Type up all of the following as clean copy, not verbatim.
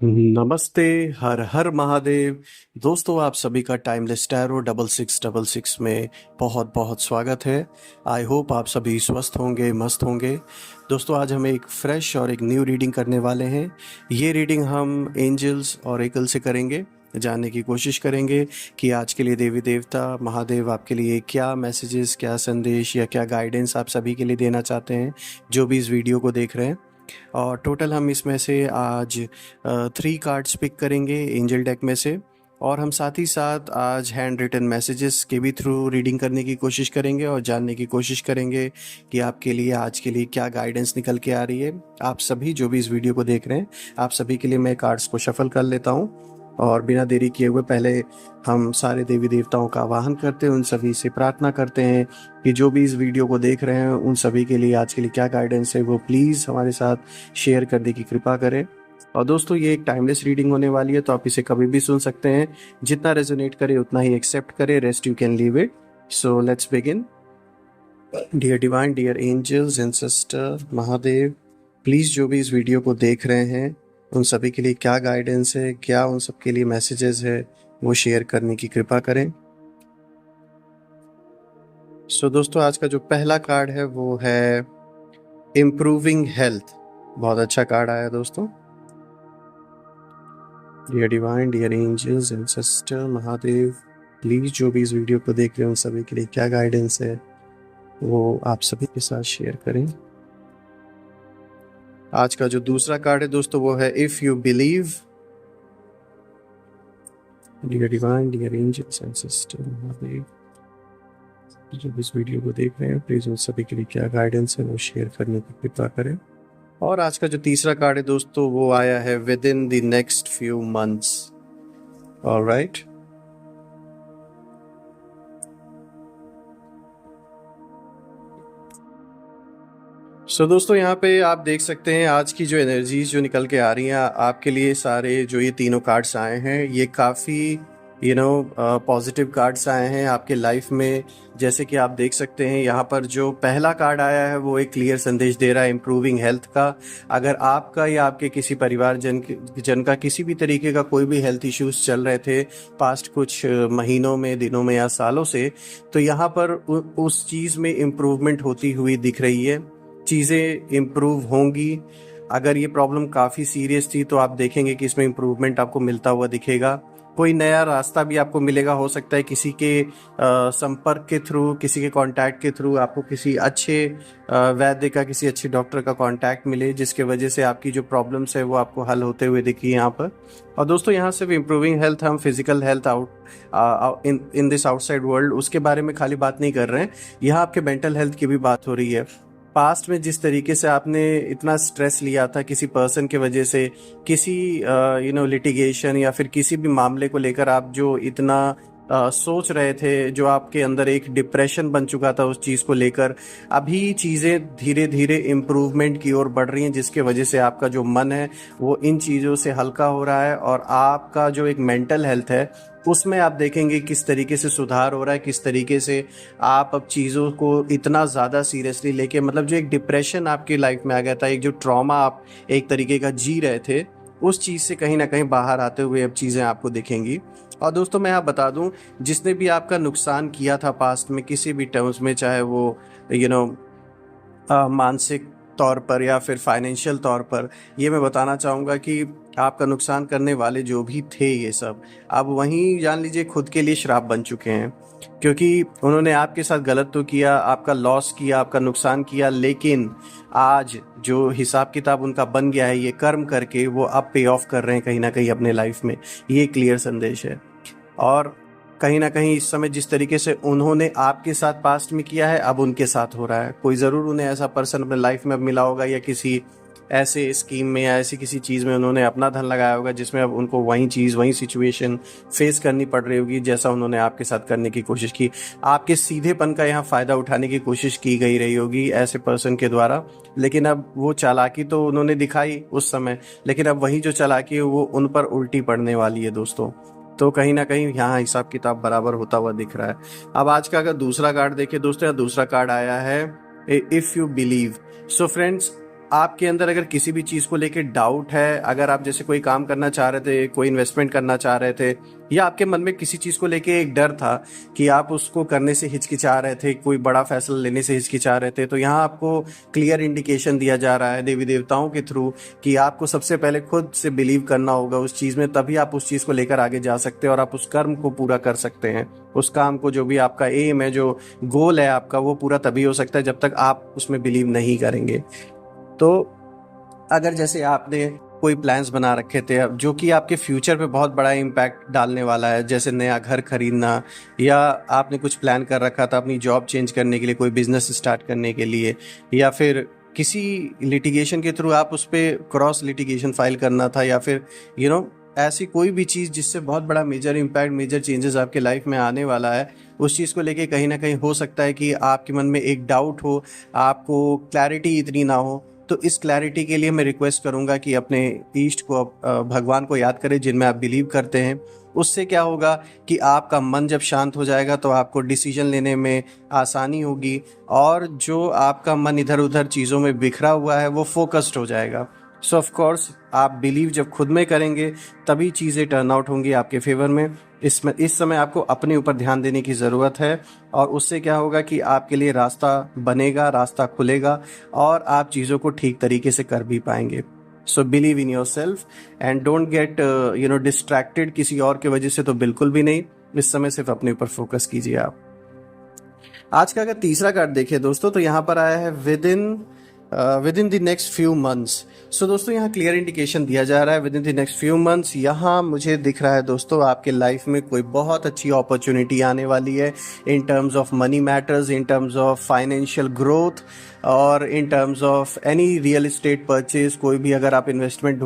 नमस्ते। हर हर महादेव। दोस्तों, आप सभी का टाइमलेस टैरो 6666 में बहुत बहुत स्वागत है। आई होप आप सभी स्वस्थ होंगे, मस्त होंगे। दोस्तों, आज हम एक फ्रेश और एक न्यू रीडिंग करने वाले हैं। ये रीडिंग हम एंजल्स और एकल से करेंगे, जानने की कोशिश करेंगे कि आज के लिए देवी देवता महादेव आपके लिए क्या मैसेजेस, क्या संदेश या क्या गाइडेंस आप सभी के लिए देना चाहते हैं, जो भी इस वीडियो को देख रहे हैं। और टोटल हम इसमें से आज 3 कार्ड्स पिक करेंगे एंजल डेक में से, और हम साथ ही साथ आज हैंड रिटन मैसेजेस के भी थ्रू रीडिंग करने की कोशिश करेंगे और जानने की कोशिश करेंगे कि आपके लिए आज के लिए क्या गाइडेंस निकल के आ रही है। आप सभी जो भी इस वीडियो को देख रहे हैं, आप सभी के लिए मैं कार्ड्स को शफल कर लेता हूँ और बिना देरी किए हुए पहले हम सारे देवी देवताओं का आवाहन करते हैं, उन सभी से प्रार्थना करते हैं कि जो भी इस वीडियो को देख रहे हैं उन सभी के लिए आज के लिए क्या गाइडेंस है वो प्लीज़ हमारे साथ शेयर करने की कृपा करें। और दोस्तों, ये एक टाइमलेस रीडिंग होने वाली है, तो आप इसे कभी भी सुन सकते हैं। जितना रेजोनेट करे उतना ही एक्सेप्ट करें, rest you can leave it. So let's begin. Dear divine, dear angels and sister Mahadev, please जो भी इस वीडियो को देख रहे हैं उन सभी के लिए क्या गाइडेंस है, क्या उन सब के लिए मैसेजेस है, वो शेयर करने की कृपा करें। सो दोस्तों, आज का जो पहला कार्ड है वो है इम्प्रूविंग हेल्थ। बहुत अच्छा कार्ड आया दोस्तों। Dear divine, dear angels and sister Mahadev, please जो भी इस वीडियो को देख रहे हैं उन सभी के लिए क्या गाइडेंस है वो आप सभी के साथ शेयर करें। आज का जो दूसरा कार्ड है दोस्तों वो है if you believe. Dear divine, dear angels and sister Mahadev, जो इस वीडियो को देख रहे हैं प्लीज उन सभी के लिए क्या गाइडेंस है वो शेयर करने की कृपा करें। और आज का जो तीसरा कार्ड है दोस्तों वो आया है with in the next few months. Alright, so दोस्तों, यहाँ पे आप देख सकते हैं आज की जो एनर्जीज जो निकल के आ रही हैं आपके लिए, सारे जो ये तीनों कार्ड्स आए हैं ये काफ़ी पॉजिटिव कार्ड्स आए हैं आपके लाइफ में। जैसे कि आप देख सकते हैं यहाँ पर जो पहला कार्ड आया है वो एक क्लियर संदेश दे रहा है इम्प्रूविंग हेल्थ का। अगर आपका या आपके किसी परिवार जन का किसी भी तरीके का कोई भी हेल्थ इश्यूज चल रहे थे पास्ट कुछ महीनों में, दिनों में या सालों से, तो यहाँ पर उस चीज़ में इम्प्रूवमेंट होती हुई दिख रही है। चीज़ें इम्प्रूव होंगी। अगर ये प्रॉब्लम काफ़ी सीरियस थी तो आप देखेंगे कि इसमें इम्प्रूवमेंट आपको मिलता हुआ दिखेगा। कोई नया रास्ता भी आपको मिलेगा, हो सकता है किसी के संपर्क के थ्रू, किसी के कांटेक्ट के थ्रू आपको किसी अच्छे वैद्य का, किसी अच्छे डॉक्टर का कांटेक्ट मिले, जिसके वजह से आपकी जो प्रॉब्लम्स है वो आपको हल होते हुए दिखी यहाँ पर। और दोस्तों, यहाँ सिर्फ इम्प्रूविंग हेल्थ, हम physical health out in this outside world उसके बारे में खाली बात नहीं कर रहे हैं, यहाँ आपके मेंटल हेल्थ की भी बात हो रही है। पास्ट में जिस तरीके से आपने इतना स्ट्रेस लिया था किसी पर्सन के वजह से, किसी लिटिगेशन या फिर किसी भी मामले को लेकर आप जो इतना सोच रहे थे, जो आपके अंदर एक डिप्रेशन बन चुका था उस चीज़ को लेकर, अभी चीज़ें धीरे धीरे इम्प्रूवमेंट की ओर बढ़ रही हैं, जिसके वजह से आपका जो मन है वो इन चीज़ों से हल्का हो रहा है। और आपका जो एक मेंटल हेल्थ है उसमें आप देखेंगे किस तरीके से सुधार हो रहा है, किस तरीके से आप अब चीज़ों को इतना ज़्यादा सीरियसली लेके, मतलब जो एक डिप्रेशन आपकी लाइफ में आ गया था, एक जो ट्रॉमा आप एक तरीके का जी रहे थे, उस चीज़ से कहीं ना कहीं बाहर आते हुए अब चीज़ें आपको दिखेंगी। और दोस्तों, मैं आप बता दूं, जिसने भी आपका नुकसान किया था पास्ट में किसी भी टर्म्स में, चाहे वो यू नो मानसिक तौर पर या फिर फाइनेंशियल तौर पर, ये मैं बताना चाहूँगा कि आपका नुकसान करने वाले जो भी थे ये सब अब वहीं जान लीजिए खुद के लिए श्राप बन चुके हैं, क्योंकि उन्होंने आपके साथ गलत तो किया, आपका लॉस किया, आपका नुकसान किया, लेकिन आज जो हिसाब किताब उनका बन गया है ये कर्म करके, वो अब पे ऑफ कर रहे हैं कहीं ना कहीं अपने लाइफ में। ये क्लियर संदेश है। और कहीं ना कहीं इस समय जिस तरीके से उन्होंने आपके साथ पास्ट में किया है अब उनके साथ हो रहा है। कोई ज़रूर उन्हें ऐसा पर्सन अपने लाइफ में अब मिला होगा, या किसी ऐसे स्कीम में या ऐसी किसी चीज़ में उन्होंने अपना धन लगाया होगा जिसमें अब उनको वही चीज़, वही सिचुएशन फेस करनी पड़ रही होगी जैसा उन्होंने आपके साथ करने की कोशिश की। आपके सीधेपन का यहाँ फ़ायदा उठाने की कोशिश की गई रही होगी ऐसे पर्सन के द्वारा, लेकिन अब वो चालाकी तो उन्होंने दिखाई उस समय, लेकिन अब वही जो चालाकी है वो उन पर उल्टी पड़ने वाली है दोस्तों। तो कहीं ना कहीं यहाँ हिसाब किताब बराबर होता हुआ दिख रहा है। अब आज का अगर दूसरा कार्ड देखें दोस्तों, यहाँ दूसरा कार्ड आया है if you believe. So friends, आपके अंदर अगर किसी भी चीज़ को लेके डाउट है, अगर आप जैसे कोई काम करना चाह रहे थे, कोई इन्वेस्टमेंट करना चाह रहे थे, या आपके मन में किसी चीज़ को लेके एक डर था कि आप उसको करने से हिचकिचा रहे थे, कोई बड़ा फैसला लेने से हिचकिचा रहे थे, तो यहाँ आपको क्लियर इंडिकेशन दिया जा रहा है देवी देवताओं के थ्रू कि आपको सबसे पहले खुद से बिलीव करना होगा उस चीज़ में, तभी आप उस चीज़ को लेकर आगे जा सकते हैं और आप उस कर्म को पूरा कर सकते हैं। उस काम को, जो भी आपका एम है, जो गोल है आपका, वो पूरा तभी हो सकता है जब तक आप उसमें बिलीव नहीं करेंगे। तो अगर जैसे आपने कोई प्लान्स बना रखे थे अब जो कि आपके फ्यूचर पे बहुत बड़ा इम्पैक्ट डालने वाला है, जैसे नया घर खरीदना, या आपने कुछ प्लान कर रखा था अपनी जॉब चेंज करने के लिए, कोई बिजनेस स्टार्ट करने के लिए, या फिर किसी लिटिगेशन के थ्रू आप उस पर क्रॉस लिटिगेशन फाइल करना था, या फिर ऐसी कोई भी चीज़ जिससे बहुत बड़ा मेजर इम्पैक्ट, मेजर चेंजेस आपके लाइफ में आने वाला है, उस चीज़ को लेके कहीं ना कहीं हो सकता है कि आपके मन में एक डाउट हो, आपको क्लैरिटी इतनी ना हो। तो इस क्लैरिटी के लिए मैं रिक्वेस्ट करूंगा कि अपने ईष्ट को, भगवान को याद करें जिनमें आप बिलीव करते हैं। उससे क्या होगा कि आपका मन जब शांत हो जाएगा तो आपको डिसीजन लेने में आसानी होगी, और जो आपका मन इधर उधर चीज़ों में बिखरा हुआ है वो फोकस्ड हो जाएगा। सो ऑफ कोर्स आप बिलीव जब खुद में करेंगे तभी चीज़ें टर्न आउट होंगी आपके फेवर में। इस समय आपको अपने ऊपर ध्यान देने की ज़रूरत है, और उससे क्या होगा कि आपके लिए रास्ता बनेगा, रास्ता खुलेगा, और आप चीज़ों को ठीक तरीके से कर भी पाएंगे। So believe in your self and don't get distracted किसी और की वजह से, तो बिल्कुल भी नहीं। इस समय सिर्फ अपने ऊपर फोकस कीजिए आप। आज का अगर तीसरा कार्ड देखें दोस्तों, तो यहाँ पर आया है with in the next few months. So दोस्तों यहाँ क्लियर इंडिकेशन दिया जा रहा है with in the next few months. यहाँ मुझे दिख रहा है दोस्तों आपके लाइफ में कोई बहुत अच्छी अपॉर्चुनिटी आने वाली है, in terms of money matters, in terms of financial growth, और in terms of any real estate purchase. कोई भी अगर आप इन्वेस्टमेंट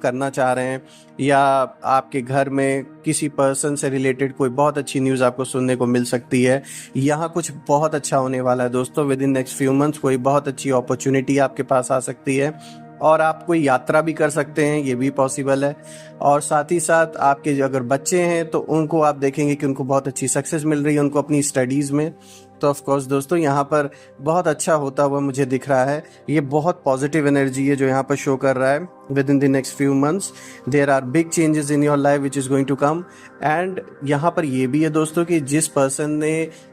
करना चाह रहे हैं, या आपके घर में किसी पर्सन से रिलेटेड कोई बहुत अच्छी न्यूज़ आपको सुनने को मिल सकती है। यहाँ कुछ बहुत अच्छा होने वाला है दोस्तों। With in next few months कोई बहुत अच्छी अपॉर्चुनिटी आपके पास आ सकती है, और आप कोई यात्रा भी कर सकते हैं, ये भी पॉसिबल है। और साथ ही साथ आपके जो अगर बच्चे हैं तो उनको आप देखेंगे कि उनको बहुत अच्छी सक्सेस मिल रही है उनको अपनी स्टडीज़ में। तो ऑफ कोर्स दोस्तों यहाँ पर बहुत अच्छा होता हुआ मुझे दिख रहा है। ये बहुत पॉजिटिव एनर्जी है जो यहाँ पर शो कर रहा है। With in the next few months there are big changes in your life which is going to come. And यहाँ पर ये भी है दोस्तों कि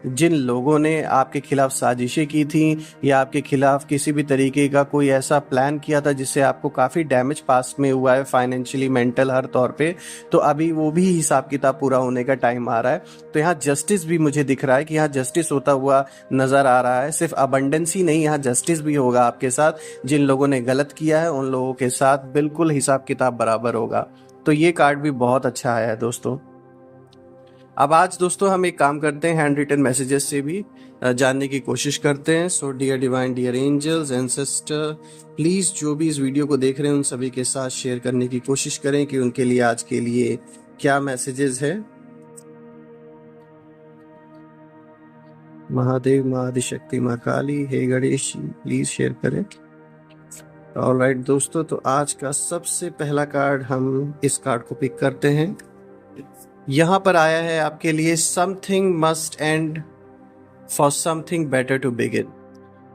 जिन लोगों ने आपके खिलाफ साजिशें की थी, या आपके खिलाफ किसी भी तरीके का कोई ऐसा प्लान किया था जिससे आपको काफ़ी डैमेज पास्ट में हुआ है, फाइनेंशियली, मेंटल, हर तौर पे, तो अभी वो भी हिसाब किताब पूरा होने का टाइम आ रहा है। तो यहाँ जस्टिस भी मुझे दिख रहा है कि यहाँ जस्टिस होता हुआ नजर आ रहा है। सिर्फ अबंडेंस ही नहीं, यहाँ जस्टिस भी होगा आपके साथ। जिन लोगों ने गलत किया है उन लोगों के साथ बिल्कुल हिसाब किताब बराबर होगा। तो ये कार्ड भी बहुत अच्छा आया है दोस्तों। अब आज दोस्तों हम एक काम करते हैं, हैंड रिटन मैसेजेस से भी जानने की कोशिश करते हैं। So dear divine, dear angels, ancestor, please जो भी इस वीडियो को देख रहे हैं उन सभी के साथ शेयर करने की कोशिश करें कि उनके लिए आज के लिए क्या मैसेजेस है। महादेव, माँ आदिशक्ति, माँ काली, हे गणेश जी, प्लीज शेयर करें। ऑलराइट दोस्तों, तो आज का सबसे पहला कार्ड हम इस कार्ड को पिक करते हैं। यहाँ पर आया है आपके लिए, something must and for something better to begin.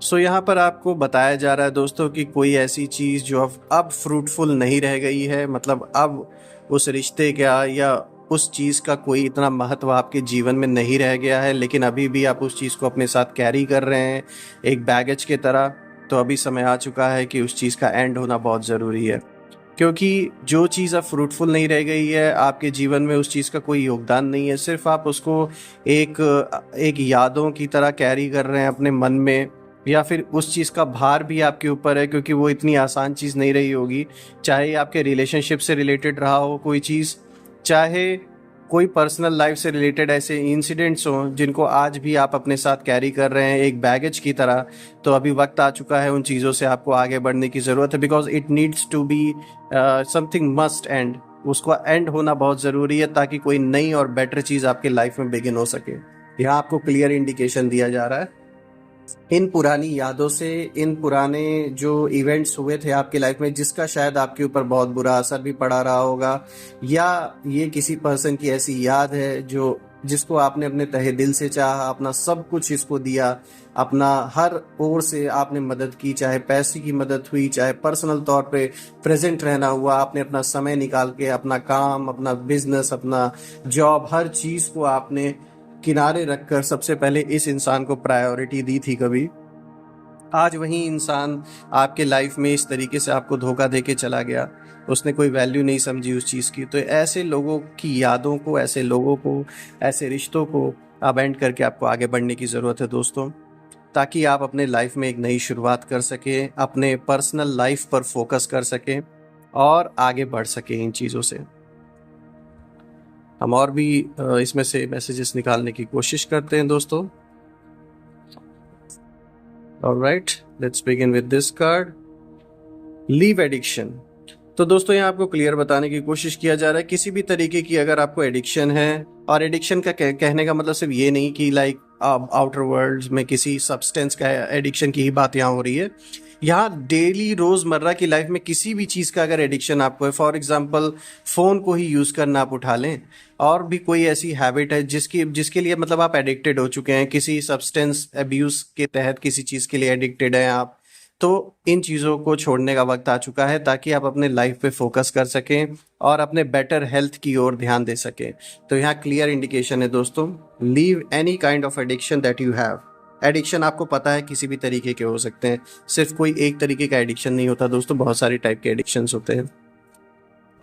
So यहाँ पर आपको बताया जा रहा है दोस्तों कि कोई ऐसी चीज़ जो अब फ्रूटफुल नहीं रह गई है, मतलब अब उस रिश्ते का या उस चीज़ का कोई इतना महत्व आपके जीवन में नहीं रह गया है, लेकिन अभी भी आप उस चीज़ को अपने साथ कैरी कर रहे हैं एक बैगेज के तरह। तो अभी समय आ चुका है कि उस चीज़ का एंड होना बहुत ज़रूरी है, क्योंकि जो चीज़ अब फ्रूटफुल नहीं रह गई है आपके जीवन में, उस चीज़ का कोई योगदान नहीं है। सिर्फ आप उसको एक यादों की तरह कैरी कर रहे हैं अपने मन में, या फिर उस चीज़ का भार भी आपके ऊपर है, क्योंकि वो इतनी आसान चीज़ नहीं रही होगी। चाहे आपके रिलेशनशिप से रिलेटेड रहा हो कोई चीज़, चाहे कोई पर्सनल लाइफ से रिलेटेड ऐसे इंसिडेंट्स हों जिनको आज भी आप अपने साथ कैरी कर रहे हैं एक बैगेज की तरह। तो अभी वक्त आ चुका है उन चीज़ों से आपको आगे बढ़ने की ज़रूरत है, because it needs to be something must end. उसका एंड होना बहुत ज़रूरी है ताकि कोई नई और बेटर चीज़ आपके लाइफ में बिगिन हो सके। यहाँ आपको क्लियर इंडिकेशन दिया जा रहा है इन पुरानी यादों से, इन पुराने जो इवेंट्स हुए थे आपकी लाइफ में जिसका शायद आपके ऊपर बहुत बुरा असर भी पड़ा रहा होगा, या ये किसी पर्सन की ऐसी याद है जो जिसको आपने अपने तहे दिल से चाहा, अपना सब कुछ इसको दिया, अपना हर ओर से आपने मदद की, चाहे पैसे की मदद हुई, चाहे पर्सनल तौर पे प्रेजेंट रहना हुआ, आपने अपना समय निकाल के अपना काम, अपना बिजनेस, अपना जॉब, हर चीज़ को आपने किनारे रखकर सबसे पहले इस इंसान को प्रायोरिटी दी थी कभी। आज वही इंसान आपके लाइफ में इस तरीके से आपको धोखा दे के चला गया, उसने कोई वैल्यू नहीं समझी उस चीज़ की। तो ऐसे लोगों की यादों को, ऐसे लोगों को, ऐसे रिश्तों को अबेंड करके आपको आगे बढ़ने की ज़रूरत है दोस्तों, ताकि आप अपने लाइफ में एक नई शुरुआत कर सकें, अपने पर्सनल लाइफ पर फोकस कर सकें और आगे बढ़ सकें इन चीज़ों से। हम और भी इसमें से मैसेजेस निकालने की कोशिश करते हैं दोस्तों। Alright, let's begin with this card, leave addiction. तो दोस्तों यहाँ आपको क्लियर बताने की कोशिश किया जा रहा है, किसी भी तरीके की अगर आपको एडिक्शन है, और एडिक्शन का कहने का मतलब सिर्फ ये नहीं कि लाइक आउटर वर्ल्ड में किसी सब्सटेंस का एडिक्शन की ही बात यहाँ हो रही है। यहाँ डेली रोजमर्रा की लाइफ में किसी भी चीज़ का अगर एडिक्शन आपको है, फॉर एग्जांपल फ़ोन को ही यूज़ करना आप उठा लें, और भी कोई ऐसी हैबिट है जिसके लिए मतलब आप एडिक्टेड हो चुके हैं, किसी सब्सटेंस अब्यूज़ के तहत किसी चीज़ के लिए एडिक्टेड हैं आप, तो इन चीज़ों को छोड़ने का वक्त आ चुका है, ताकि आप अपने लाइफ पे फोकस कर सकें और अपने बेटर हेल्थ की ओर ध्यान दे सकें। तो यहाँ क्लियर इंडिकेशन है दोस्तों, leave any kind of addiction that you have. Addiction आपको पता है किसी भी तरीके के हो सकते हैं, सिर्फ कोई एक तरीके का एडिक्शन नहीं होता दोस्तों, बहुत सारी टाइप के एडिक्शंस होते हैं।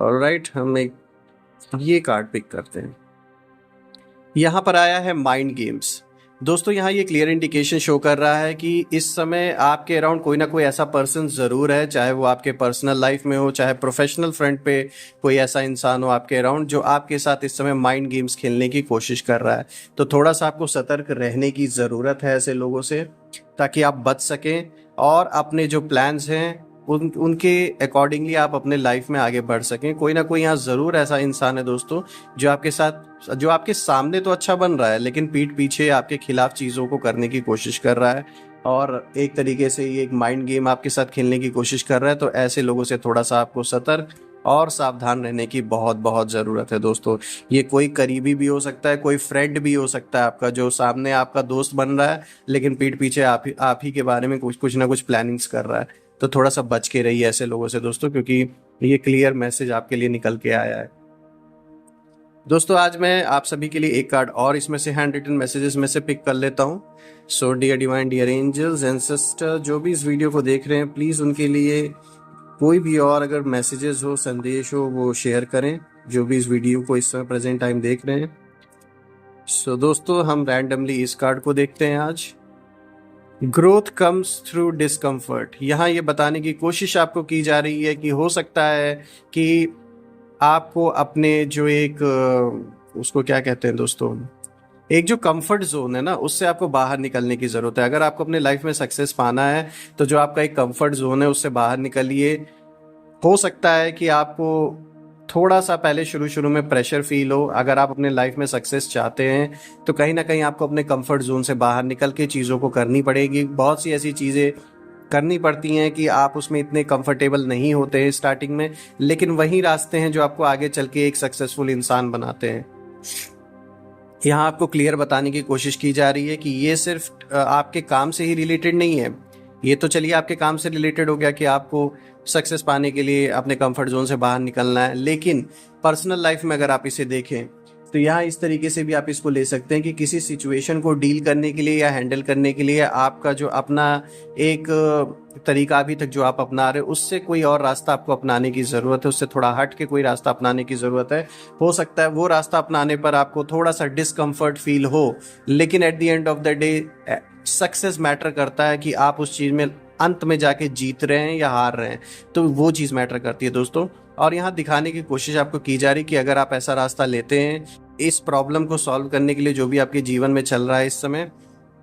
ऑलराइट, हम एक ये कार्ड पिक करते हैं। यहाँ पर आया है माइंड गेम्स। दोस्तों यहाँ ये क्लियर इंडिकेशन शो कर रहा है कि इस समय आपके अराउंड कोई ना कोई ऐसा पर्सन ज़रूर है, चाहे वो आपके पर्सनल लाइफ में हो, चाहे प्रोफेशनल फ्रंट पे कोई ऐसा इंसान हो आपके अराउंड, जो आपके साथ इस समय माइंड गेम्स खेलने की कोशिश कर रहा है। तो थोड़ा सा आपको सतर्क रहने की ज़रूरत है ऐसे लोगों से, ताकि आप बच सकें और अपने जो प्लान्स हैं उनके अकॉर्डिंगली आप अपने लाइफ में आगे बढ़ सकें। कोई ना कोई यहाँ ज़रूर ऐसा इंसान है दोस्तों, जो आपके सामने तो अच्छा बन रहा है, लेकिन पीठ पीछे आपके खिलाफ चीज़ों को करने की कोशिश कर रहा है, और एक तरीके से ये एक माइंड गेम आपके साथ खेलने की कोशिश कर रहा है। तो ऐसे लोगों से थोड़ा सा आपको सतर्क और सावधान रहने की बहुत बहुत ज़रूरत है दोस्तों। ये कोई करीबी भी हो सकता है, कोई फ्रेंड भी हो सकता है आपका, जो सामने आपका दोस्त बन रहा है, लेकिन पीठ पीछे आप ही के बारे में कुछ ना कुछ प्लानिंग्स कर रहा है। तो थोड़ा सा बच के रहिए ऐसे लोगों से दोस्तों, क्योंकि ये क्लियर मैसेज आपके लिए निकल के आया है। दोस्तों आज मैं आप सभी के लिए एक कार्ड और इसमें से हैंड रिटन मैसेजेस में से पिक कर लेता हूँ। So dear divine, dear angels and sister, जो भी इस वीडियो को देख रहे हैं, प्लीज़ उनके लिए कोई भी और अगर मैसेजेस हो, संदेश हो, वो शेयर करें, जो भी इस वीडियो को इस समय प्रेजेंट टाइम देख रहे हैं। सो दोस्तों हम रैंडमली इस कार्ड को देखते हैं आज। Growth comes through discomfort. यहाँ ये बताने की कोशिश आपको की जा रही है कि हो सकता है कि आपको अपने जो एक उसको क्या कहते हैं दोस्तों, एक जो कंफर्ट जोन है ना, उससे आपको बाहर निकलने की ज़रूरत है। अगर आपको अपने लाइफ में सक्सेस पाना है, तो जो आपका एक कंफर्ट जोन है उससे बाहर निकलिए। हो सकता है कि आपको थोड़ा सा पहले शुरू में प्रेशर फील हो। अगर आप अपने लाइफ में सक्सेस चाहते हैं, तो कहीं ना कहीं आपको अपने कंफर्ट जोन से बाहर निकल के चीज़ों को करनी पड़ेगी। बहुत सी ऐसी चीज़ें करनी पड़ती हैं कि आप उसमें इतने कंफर्टेबल नहीं होते हैं स्टार्टिंग में, लेकिन वही रास्ते हैं जो आपको आगे चल के एक सक्सेसफुल इंसान बनाते हैं। यहाँ आपको क्लियर बताने की कोशिश की जा रही है कि ये सिर्फ आपके काम से ही रिलेटेड नहीं है। ये तो चलिए आपके काम से रिलेटेड हो गया कि आपको सक्सेस पाने के लिए अपने कंफर्ट जोन से बाहर निकलना है, लेकिन पर्सनल लाइफ में अगर आप इसे देखें, तो यहाँ इस तरीके से भी आप इसको ले सकते हैं कि किसी सिचुएशन को डील करने के लिए या हैंडल करने के लिए आपका जो अपना एक तरीका अभी तक जो आप अपना रहे हो, उससे कोई और रास्ता आपको अपनाने की ज़रूरत है, उससे थोड़ा हट के कोई रास्ता अपनाने की ज़रूरत है। हो सकता है वो रास्ता अपनाने पर आपको थोड़ा सा डिस्कम्फर्ट फील हो, लेकिन at the end of the day success matter करता है कि आप उस चीज़ में अंत में जाके जीत रहे हैं या हार रहे हैं, तो वो चीज़ मैटर करती है दोस्तों। और यहाँ दिखाने की कोशिश आपको की जा रही कि अगर आप ऐसा रास्ता लेते हैं इस प्रॉब्लम को सॉल्व करने के लिए जो भी आपके जीवन में चल रहा है इस समय,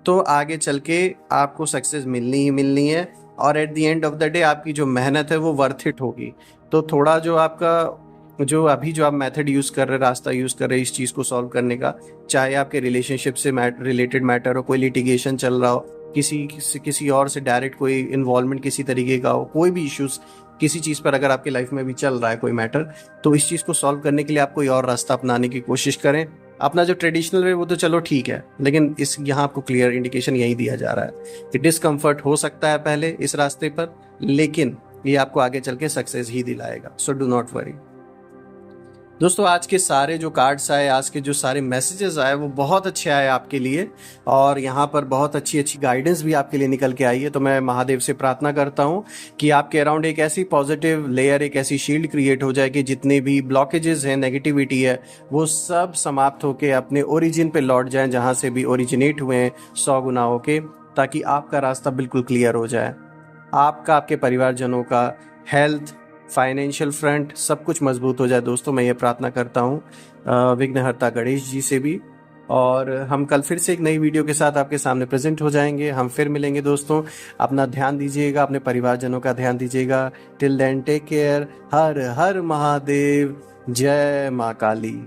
तो आगे चल के आपको सक्सेस मिलनी ही मिलनी है, और at the end of the day आपकी जो मेहनत है वो वर्थ इट होगी। तो थोड़ा जो आपका जो अभी जो आप मेथड यूज़ कर रहे, रास्ता यूज़ कर रहे इस चीज़ को सॉल्व करने का, चाहे आपके रिलेशनशिप से रिलेटेड मैटर हो, कोई लिटिगेशन चल रहा हो, किसी और से डायरेक्ट कोई इन्वॉल्वमेंट किसी तरीके का हो, कोई भी इश्यूज किसी चीज़ पर अगर आपकी लाइफ में भी चल रहा है कोई मैटर, तो इस चीज़ को सॉल्व करने के लिए आप कोई और रास्ता अपनाने की कोशिश करें। अपना जो ट्रेडिशनल वे वो तो चलो ठीक है, लेकिन इस यहाँ आपको क्लियर इंडिकेशन यही दिया जा रहा है कि डिस्कम्फर्ट हो सकता है पहले इस रास्ते पर, लेकिन ये आपको आगे चल के सक्सेस ही दिलाएगा। So do not worry. दोस्तों आज के सारे जो कार्ड्स आए, आज के जो सारे मैसेजेस आए वो बहुत अच्छे आए आपके लिए, और यहाँ पर बहुत अच्छी अच्छी गाइडेंस भी आपके लिए निकल के आई है। तो मैं महादेव से प्रार्थना करता हूँ कि आपके अराउंड एक ऐसी पॉजिटिव लेयर, एक ऐसी शील्ड क्रिएट हो जाए कि जितने भी ब्लॉकेजेस हैं, नेगेटिविटी है, वो सब समाप्त होकर अपने ओरिजिन पे लौट जाएं, जहाँ से भी ओरिजिनेट हुए हैं 100 गुना होके, ताकि आपका रास्ता बिल्कुल क्लियर हो जाए। आपका, आपके परिवारजनों का हेल्थ, फाइनेंशियल फ्रंट सब कुछ मजबूत हो जाए। दोस्तों मैं ये प्रार्थना करता हूँ विघ्नहर्ता गणेश जी से भी। और हम कल फिर से एक नई वीडियो के साथ आपके सामने प्रेजेंट हो जाएंगे। हम फिर मिलेंगे दोस्तों। अपना ध्यान दीजिएगा, अपने परिवारजनों का ध्यान दीजिएगा। Till then take care. Har Har Mahadev. जय माँ काली।